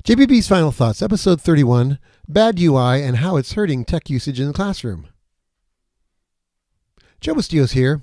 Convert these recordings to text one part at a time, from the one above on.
JBB's Final Thoughts, Episode 31, Bad UI and How It's Hurting Tech Usage in the Classroom. Joe Bustillos here.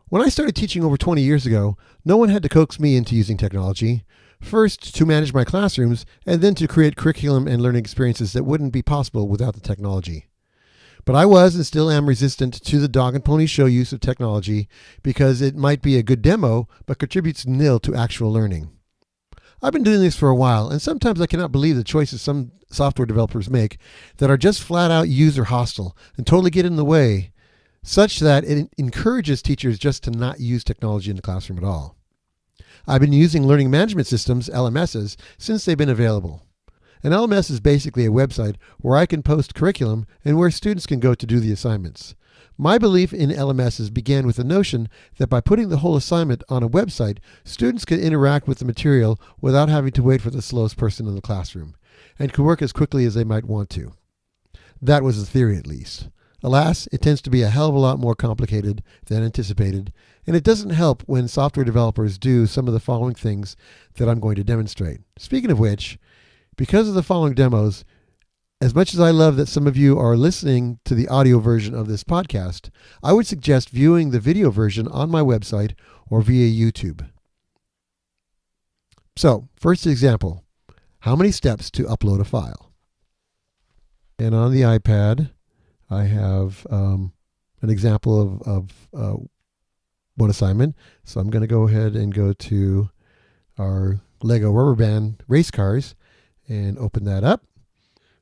When I started teaching over 20 years ago, no one had to coax me into using technology. First, to manage my classrooms, and then to create curriculum and learning experiences that wouldn't be possible without the technology. But I was and still am resistant to the dog and pony show use of technology because it might be a good demo, but contributes nil to actual learning. I've been doing this for a while, and sometimes I cannot believe the choices some software developers make that are just flat out user hostile and totally get in the way, such that it encourages teachers just to not use technology in the classroom at all. I've been using learning management systems, LMSs, since they've been available. An LMS is basically a website where I can post curriculum and where students can go to do the assignments. My belief in LMSs began with the notion that by putting the whole assignment on a website, students could interact with the material without having to wait for the slowest person in the classroom, and could work as quickly as they might want to. That was the theory, at least. Alas, it tends to be a hell of a lot more complicated than anticipated, and it doesn't help when software developers do some of the following things that I'm going to demonstrate. Speaking of which, because of the following demos, as much as I love that some of you are listening to the audio version of this podcast, I would suggest viewing the video version on my website or via YouTube. So, first example, how many steps to upload a file? And on the iPad, I have an example of one assignment. So I'm going to go ahead and go to our Lego rubber band race cars and open that up.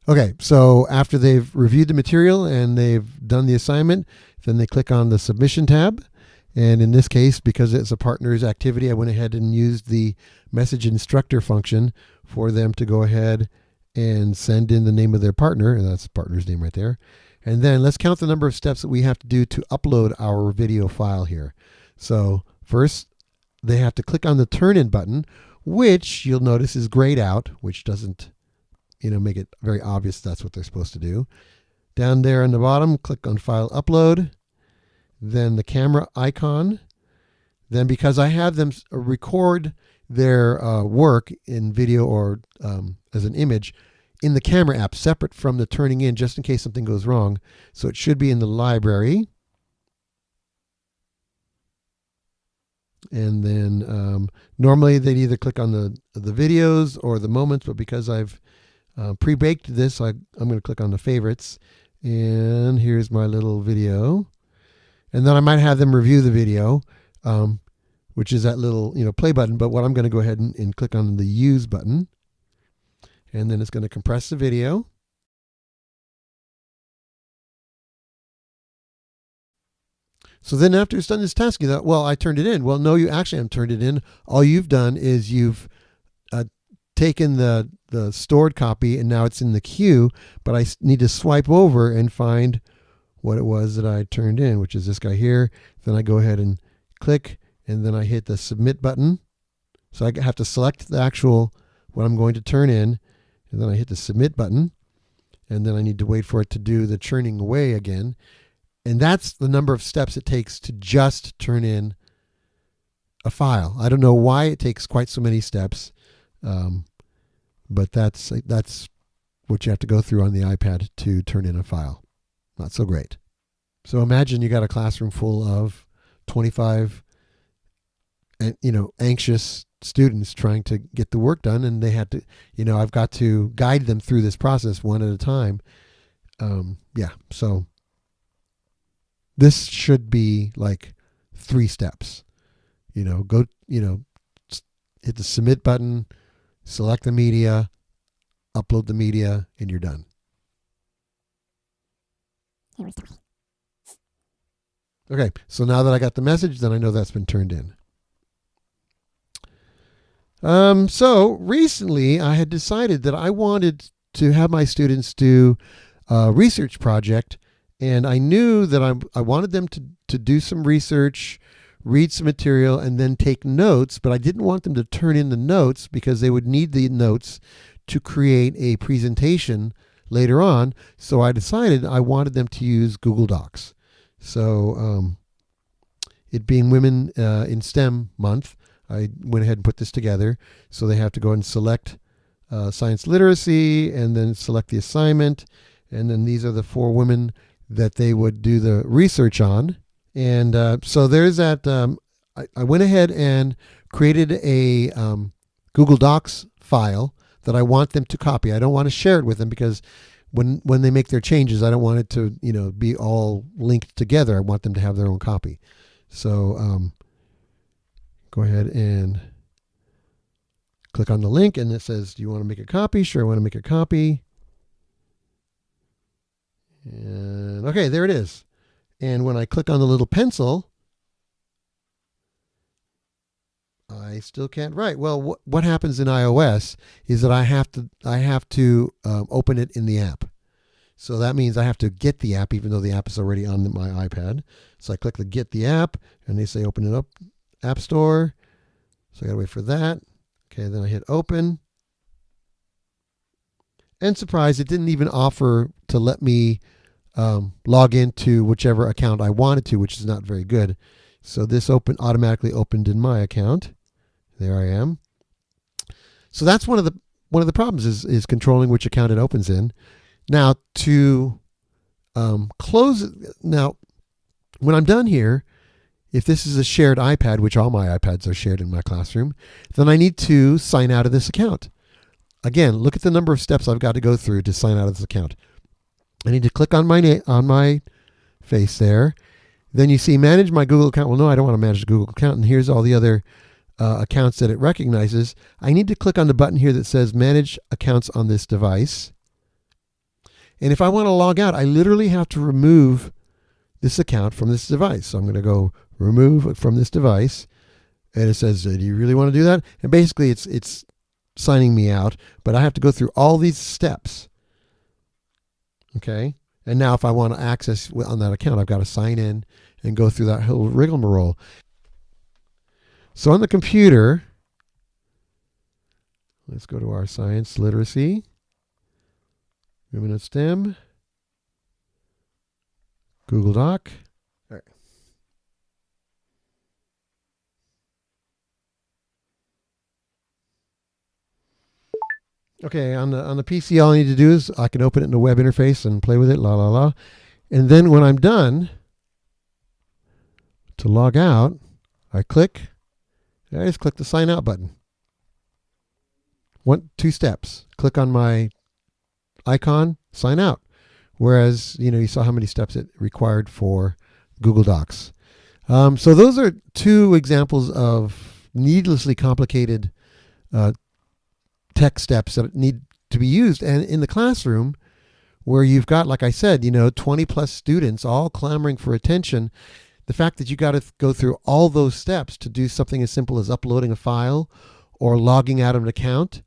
Okay, so after they've reviewed the material and they've done the assignment, then they click on the submission tab. And in this case, because it's a partner's activity, I went ahead and used the message instructor function for them to go ahead and send in the name of their partner, and that's the partner's name right there. And then let's count the number of steps that we have to do to upload our video file here. So first, they have to click on the turn in button, which you'll notice is grayed out, which doesn't make it very obvious that's what they're supposed to do. Down there on the bottom, click on File Upload, then the camera icon. Then because I have them record their work in video or as an image in the camera app, separate from the turning in, just in case something goes wrong. So it should be in the library. And then normally they'd either click on the videos or the moments, but because I've pre-baked this, I'm going to click on the favorites. And here's my little video. And then I might have them review the video, which is that little play button. But what I'm going to go ahead and click on the use button. And then it's going to compress the video. So then after it's done this task, you thought, well, I turned it in. Well, no, you actually haven't turned it in. All you've done is you've taken the stored copy and now it's in the queue, but I need to swipe over and find what it was that I turned in, which is this guy here. Then I go ahead and click, and then I hit the submit button. So I have to select the actual, what I'm going to turn in, and then I hit the submit button, and then I need to wait for it to do the churning away again. And that's the number of steps it takes to just turn in a file. I don't know why it takes quite so many steps, but that's what you have to go through on the iPad to turn in a file. Not so great. So imagine you got a classroom full of 25 anxious students trying to get the work done, and they had to, I've got to guide them through this process one at a time. So this should be like 3 steps. Hit the submit button, select the media, upload the media, and you're done. Okay, so now that I got the message, then I know that's been turned in. So recently I had decided that I wanted to have my students do a research project, and I knew that I wanted them to do some research, read some material, and then take notes, but I didn't want them to turn in the notes because they would need the notes to create a presentation later on. So I decided I wanted them to use Google Docs. So it being Women in STEM month, I went ahead and put this together. So they have to go and select science literacy, and then select the assignment. And then these are the 4 women that they would do the research on. And so there's that. I went ahead and created a Google Docs file that I want them to copy. I don't want to share it with them because when they make their changes, I don't want it to be all linked together. I want them to have their own copy. So go ahead and click on the link, and it says, do you want to make a copy? Sure, I want to make a copy. And okay, there it is. And when I click on the little pencil, I still can't write. Well, what happens in iOS is that I have to open it in the app. So that means I have to get the app, even though the app is already on my iPad. So I click the get the app, and they say open it up, App Store. So I gotta wait for that. Okay, then I hit open. And surprise, it didn't even offer to let me log into whichever account I wanted to, which is not very good. So this automatically opened in my account. There I am. So that's one of the problems is controlling which account it opens in. Now to close it. Now, when I'm done here, if this is a shared iPad, which all my iPads are shared in my classroom, then I need to sign out of this account. Again, look at the number of steps I've got to go through to sign out of this account. I need to click on my face there. Then you see manage my Google account. Well, no, I don't want to manage the Google account. And here's all the other accounts that it recognizes. I need to click on the button here that says manage accounts on this device. And if I want to log out, I literally have to remove this account from this device. So I'm going to go remove from this device. And it says, do you really want to do that? And basically it's signing me out, but I have to go through all these steps. Okay. And now if I want to access on that account, I've got to sign in and go through that whole rigmarole. So on the computer, let's go to our science literacy, women in STEM, Google Doc. All right. Okay, on the PC, all I need to do is I can open it in the web interface and play with it, la la la. And then when I'm done, to log out, I just click the sign out button. 2 steps. Click on my icon, sign out. Whereas, you saw how many steps it required for Google Docs. So those are 2 examples of needlessly complicated tech steps that need to be used. And in the classroom, where you've got, like I said, 20 plus students all clamoring for attention, the fact that you got to go through all those steps to do something as simple as uploading a file or logging out of an account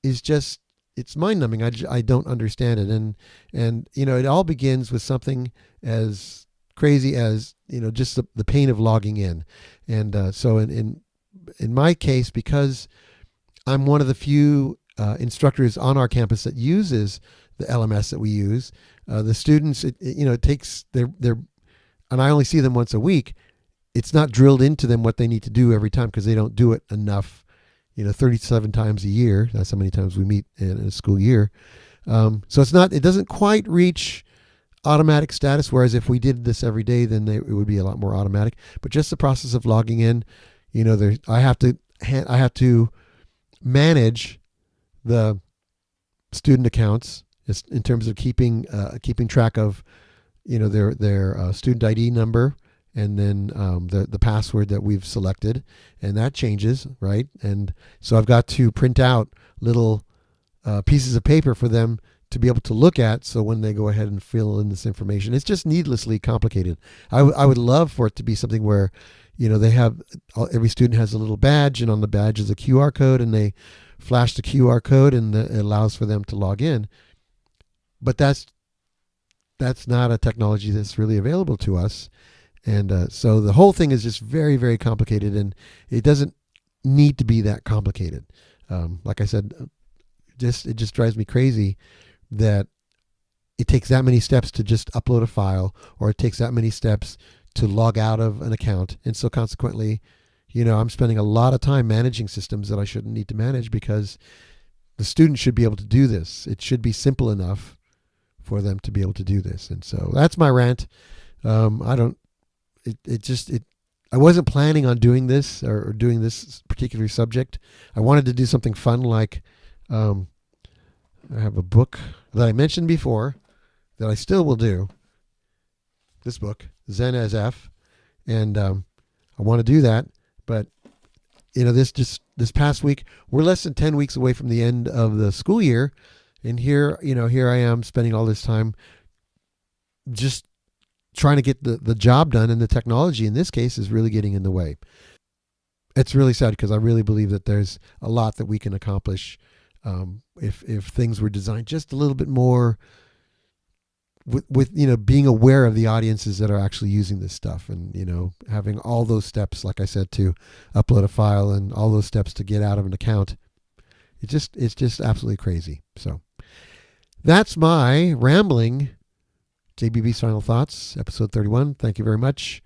is just, it's mind-numbing. I don't understand it. And it all begins with something as crazy as, just the pain of logging in. And so in my case, because I'm one of the few instructors on our campus that uses the LMS that we use. The students, it takes their, and I only see them once a week. It's not drilled into them what they need to do every time because they don't do it enough. 37 times a year. That's how many times we meet in a school year. So it doesn't quite reach automatic status. Whereas if we did this every day, then it would be a lot more automatic. But just the process of logging in, I have to manage the student accounts in terms of keeping track of their student ID number and then the password that we've selected, and that changes, right? And so I've got to print out little pieces of paper for them to be able to look at, so when they go ahead and fill in this information, it's just needlessly complicated. I would love for it to be something where they have, every student has a little badge, and on the badge is a QR code, and they flash the QR code, and it allows for them to log in. But that's not a technology that's really available to us. And so the whole thing is just very, very complicated, and it doesn't need to be that complicated. Like I said, it just drives me crazy that it takes that many steps to just upload a file, or it takes that many steps to log out of an account. And so consequently, I'm spending a lot of time managing systems that I shouldn't need to manage because the student should be able to do this. It should be simple enough for them to be able to do this. And so that's my rant. I wasn't planning on doing this or doing this particular subject. I wanted to do something fun like, I have a book that I mentioned before that I still will do. This book, Zen as F. And I want to do that. But, this past week, we're less than 10 weeks away from the end of the school year. And here I am spending all this time just trying to get the job done, and the technology in this case is really getting in the way. It's really sad because I really believe that there's a lot that we can accomplish if things were designed just a little bit more with being aware of the audiences that are actually using this stuff, and having all those steps, like I said, to upload a file and all those steps to get out of an account. It's just absolutely crazy. So that's my rambling. JBB's Final Thoughts, episode 31. Thank you very much.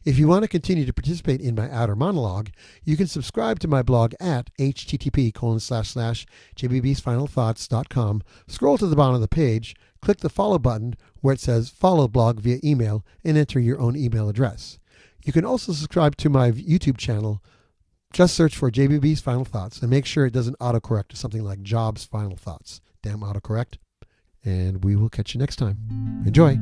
If you want to continue to participate in my outer monologue, you can subscribe to my blog at http://jbbsfinalthoughts.com. Scroll to the bottom of the page, click the follow button where it says follow blog via email, and enter your own email address. You can also subscribe to my YouTube channel. Just search for JBB's Final Thoughts and make sure it doesn't autocorrect to something like Job's Final Thoughts. Damn autocorrect. And we will catch you next time. Enjoy.